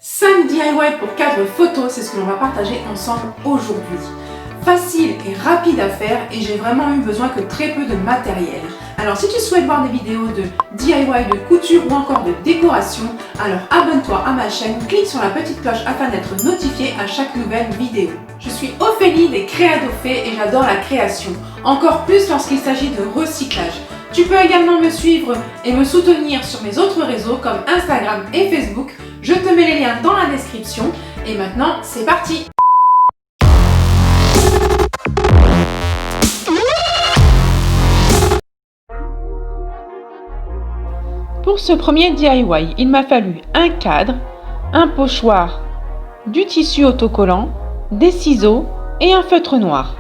5 DIY pour cadre photo, c'est ce que l'on va partager ensemble aujourd'hui. Facile et rapide à faire et j'ai vraiment eu besoin que très peu de matériel. Alors si tu souhaites voir des vidéos de DIY, de couture ou encore de décoration, alors abonne-toi à ma chaîne, clique sur la petite cloche afin d'être notifié à chaque nouvelle vidéo. Je suis Ophélie des Créadophées et j'adore la création, encore plus lorsqu'il s'agit de recyclage. Tu peux également me suivre et me soutenir sur mes autres réseaux comme Instagram et Facebook. Je te mets les liens dans la description. Et maintenant, c'est parti! Pour ce premier DIY, il m'a fallu un cadre, un pochoir, du tissu autocollant, des ciseaux et un feutre noir.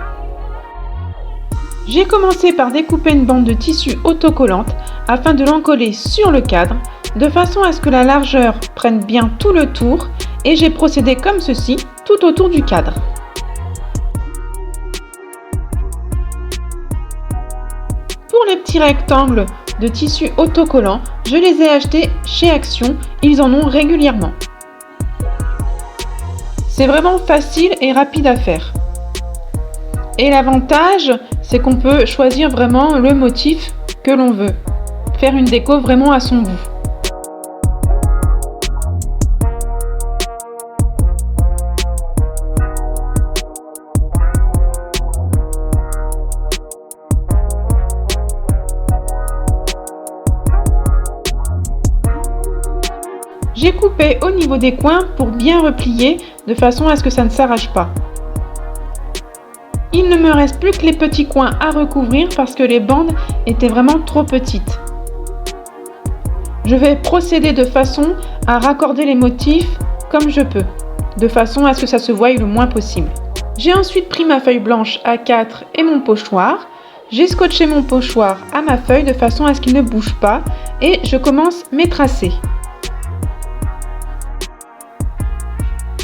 J'ai commencé par découper une bande de tissu autocollante afin de l'encoller sur le cadre de façon à ce que la largeur prenne bien tout le tour et j'ai procédé comme ceci tout autour du cadre. Pour les petits rectangles de tissu autocollant, je les ai achetés chez Action, ils en ont régulièrement. C'est vraiment facile et rapide à faire. Et l'avantage, c'est qu'on peut choisir vraiment le motif que l'on veut. Faire une déco vraiment à son goût. J'ai coupé au niveau des coins pour bien replier de façon à ce que ça ne s'arrache pas. Il ne me reste plus que les petits coins à recouvrir parce que les bandes étaient vraiment trop petites. Je vais procéder de façon à raccorder les motifs comme je peux, de façon à ce que ça se voie le moins possible. J'ai ensuite pris ma feuille blanche A4 et mon pochoir. J'ai scotché mon pochoir à ma feuille de façon à ce qu'il ne bouge pas et je commence mes tracés.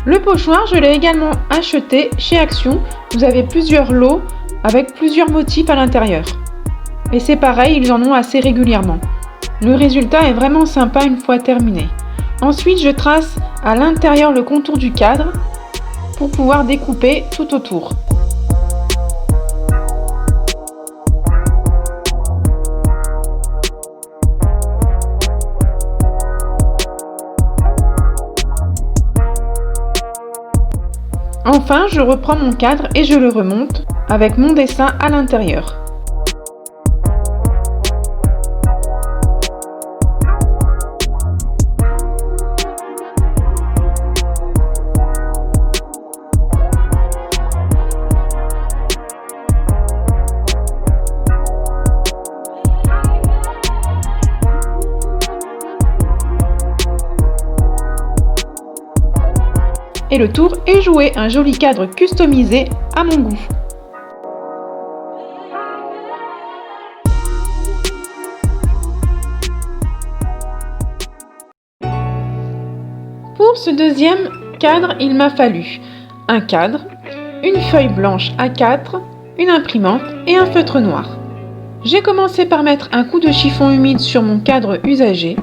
Le pochoir, je l'ai également acheté chez Action. Vous avez plusieurs lots avec plusieurs motifs à l'intérieur. Et c'est pareil, ils en ont assez régulièrement. Le résultat est vraiment sympa une fois terminé. Ensuite, je trace à l'intérieur le contour du cadre pour pouvoir découper tout autour. Enfin, je reprends mon cadre et je le remonte avec mon dessin à l'intérieur. Et le tour est joué, un joli cadre customisé à mon goût. Pour ce deuxième cadre, il m'a fallu un cadre, une feuille blanche A4, une imprimante et un feutre noir. J'ai commencé par mettre un coup de chiffon humide sur mon cadre usagé.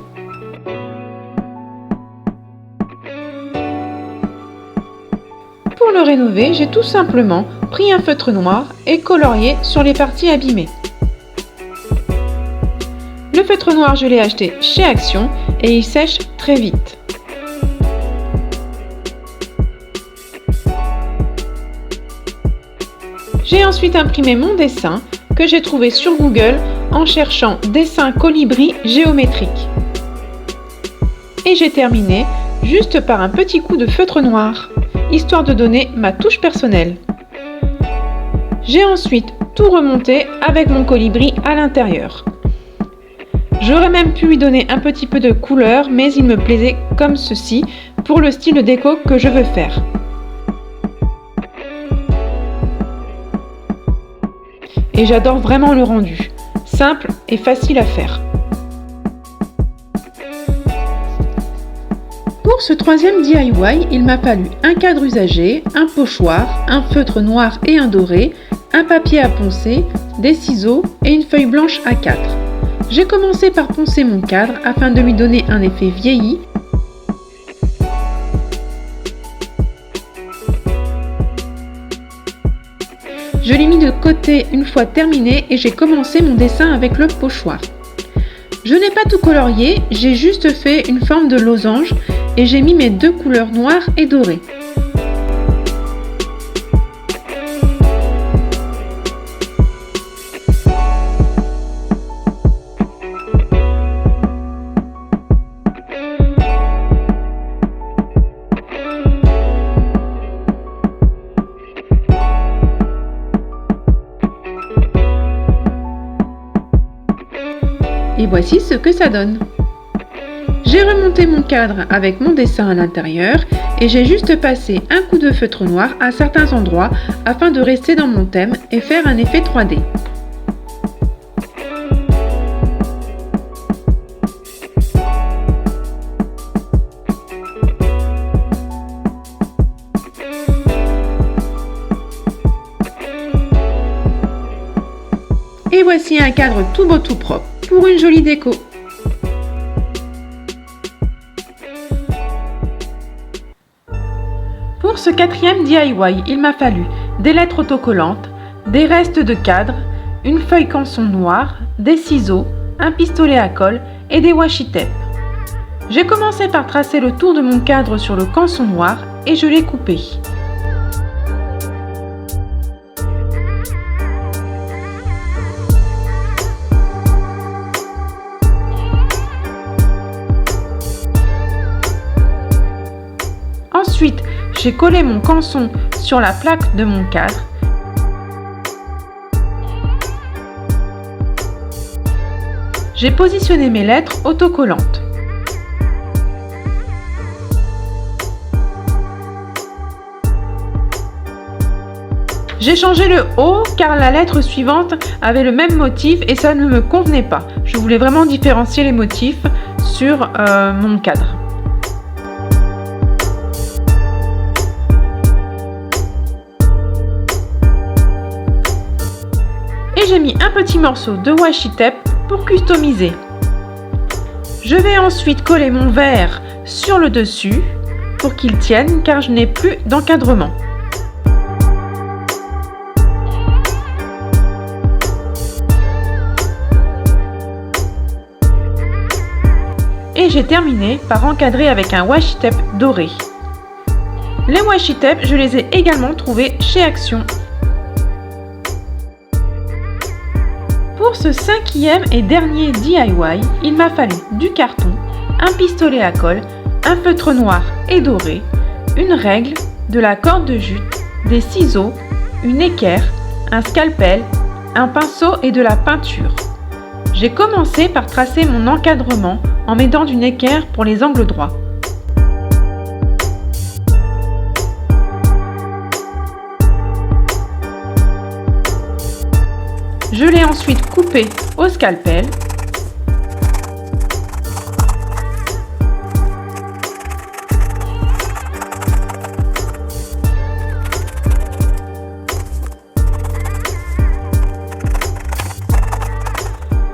Pour le rénover, j'ai tout simplement pris un feutre noir et colorié sur les parties abîmées. Le feutre noir, je l'ai acheté chez Action et il sèche très vite. J'ai ensuite imprimé mon dessin que j'ai trouvé sur Google en cherchant dessin colibri géométrique. Et j'ai terminé juste par un petit coup de feutre noir, histoire de donner ma touche personnelle. J'ai ensuite tout remonté avec mon colibri à l'intérieur. J'aurais même pu lui donner un petit peu de couleur, mais il me plaisait comme ceci pour le style de déco que je veux faire. Et j'adore vraiment le rendu, simple et facile à faire. Pour ce troisième DIY, il m'a fallu un cadre usagé, un pochoir, un feutre noir et un doré, un papier à poncer, des ciseaux et une feuille blanche A4. J'ai commencé par poncer mon cadre afin de lui donner un effet vieilli Je l'ai mis de côté une fois terminé et j'ai commencé mon dessin avec le pochoir. Je n'ai pas tout colorié, j'ai juste fait une forme de losange et j'ai mis mes deux couleurs noires et dorées. Et voici ce que ça donne. J'ai remonté mon cadre avec mon dessin à l'intérieur et j'ai juste passé un coup de feutre noir à certains endroits afin de rester dans mon thème et faire un effet 3D. Et voici un cadre tout beau tout propre pour une jolie déco. Pour ce quatrième DIY, il m'a fallu des lettres autocollantes, des restes de cadre, une feuille canson noire, des ciseaux, un pistolet à colle et des washi tape. J'ai commencé par tracer le tour de mon cadre sur le canson noir et je l'ai coupé. Ensuite, j'ai collé mon canson sur la plaque de mon cadre. J'ai positionné mes lettres autocollantes. J'ai changé le haut car la lettre suivante avait le même motif et ça ne me convenait pas. Je voulais vraiment différencier les motifs sur mon cadre. Et j'ai mis un petit morceau de washi tape pour customiser. Je vais ensuite coller mon verre sur le dessus pour qu'il tienne car je n'ai plus d'encadrement. Et j'ai terminé par encadrer avec un washi tape doré. Les washi tape, je les ai également trouvés chez Action. Pour ce cinquième et dernier DIY, il m'a fallu du carton, un pistolet à colle, un feutre noir et doré, une règle, de la corde de jute, des ciseaux, une équerre, un scalpel, un pinceau et de la peinture. J'ai commencé par tracer mon encadrement en m'aidant d'une équerre pour les angles droits. Je l'ai ensuite coupé au scalpel.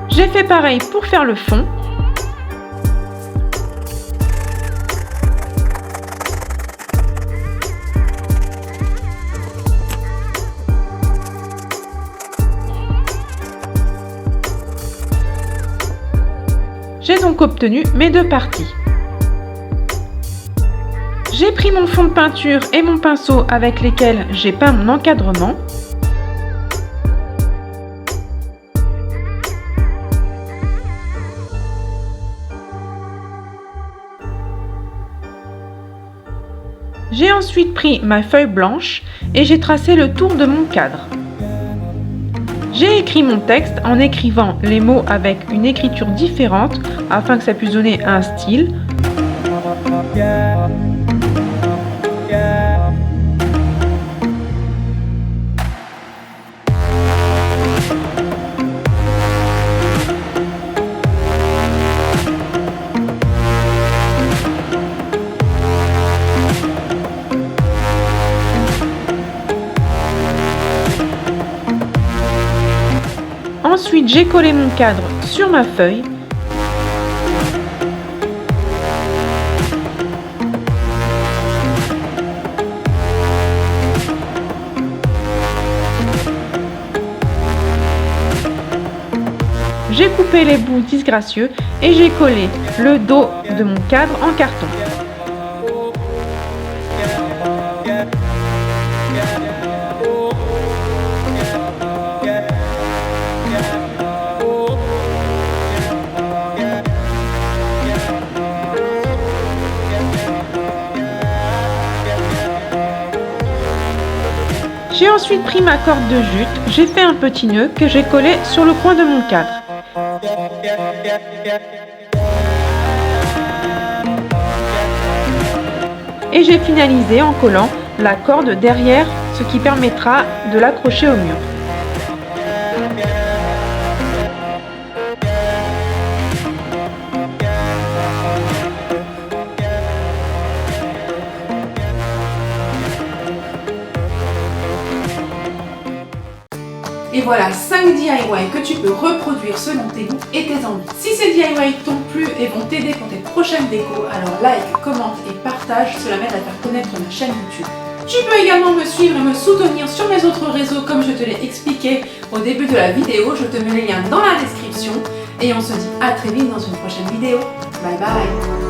J'ai fait pareil pour faire le fond. J'ai donc obtenu mes deux parties. J'ai pris mon fond de peinture et mon pinceau avec lesquels j'ai peint mon encadrement. J'ai ensuite pris ma feuille blanche et j'ai tracé le tour de mon cadre. J'ai écrit mon texte en écrivant les mots avec une écriture différente afin que ça puisse donner un style. Ensuite, j'ai collé mon cadre sur ma feuille. coupé les bouts disgracieux et j'ai collé le dos de mon cadre en carton. J'ai ensuite pris ma corde de jute, j'ai fait un petit nœud que j'ai collé sur le coin de mon cadre. Et j'ai finalisé en collant la corde derrière, ce qui permettra de l'accrocher au mur. Et voilà 5 DIY que tu peux reproduire selon tes goûts et tes envies. Si ces DIY t'ont plu et vont t'aider pour tes prochaines décos, alors like, commente et partage, cela m'aide à faire connaître ma chaîne YouTube. Tu peux également me suivre et me soutenir sur mes autres réseaux comme je te l'ai expliqué au début de la vidéo. Je te mets les liens dans la description et on se dit à très vite dans une prochaine vidéo. Bye bye.